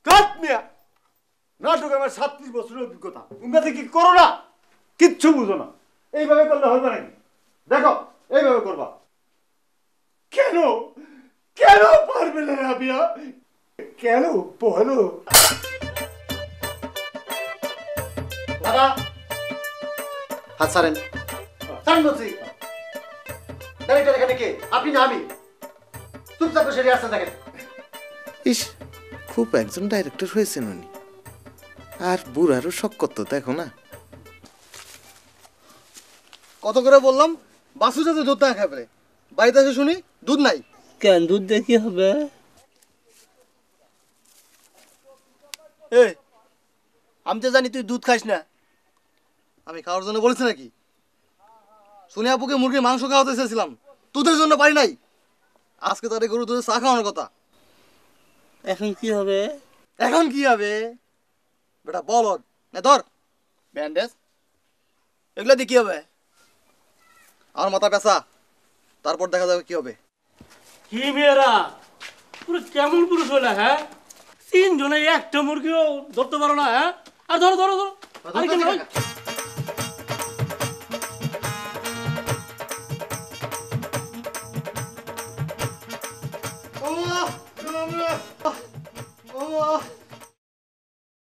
কাট মিয়া নাটক আমার 37 বছরের অভিজ্ঞতা তোমরা কি করো না কিচ্ছু বুঝো না এইভাবে করলে হবে নাকি দেখো এইভাবে করবা কেন কেন পারবে না রাবিয়া কেন বলো দাদা হাত ছাড়েন ছাড়েন বলছি ডাইরেক্টর এখানে কে আপনি না আমি চুপচাপ বসে আসছেন দেখেন ইস খুব একজন ডাইরেক্টর হয়েছেন উনি আর বুড়ারও শখ করতো দেখো না কত করে বললাম বাসু যাতে দুধ না খাবে বাড়িতে এসে শুনি দুধ নাই কেন দুধ দিয়ে কি হবে এই আমি তো জানি তুই দুধ খাইস না আমি খাওয়ার জন্য বলেছি নাকি শুনে আপুকে মুরগির মাংস খাওয়াতে চেয়েছিলাম তোদের জন্য পারি নাই আজকে তাদের গরু দুধের চা খাওয়ানোর কথা এখন কি হবে এখন কি হবে বেটা বলদ না ধর ব্যান্ডেজ এগুলো দিয়ে কি হবে আমার মাথা পেঁচা তারপর দেখা যাবে কি হবে কি মেয়েরা পুরো কেমন পুরুষ হলে হ্যাঁ 3 জনে একটা মুরগিও ধরতে পারো না হ্যাঁ আর ধরো ধরো ধরো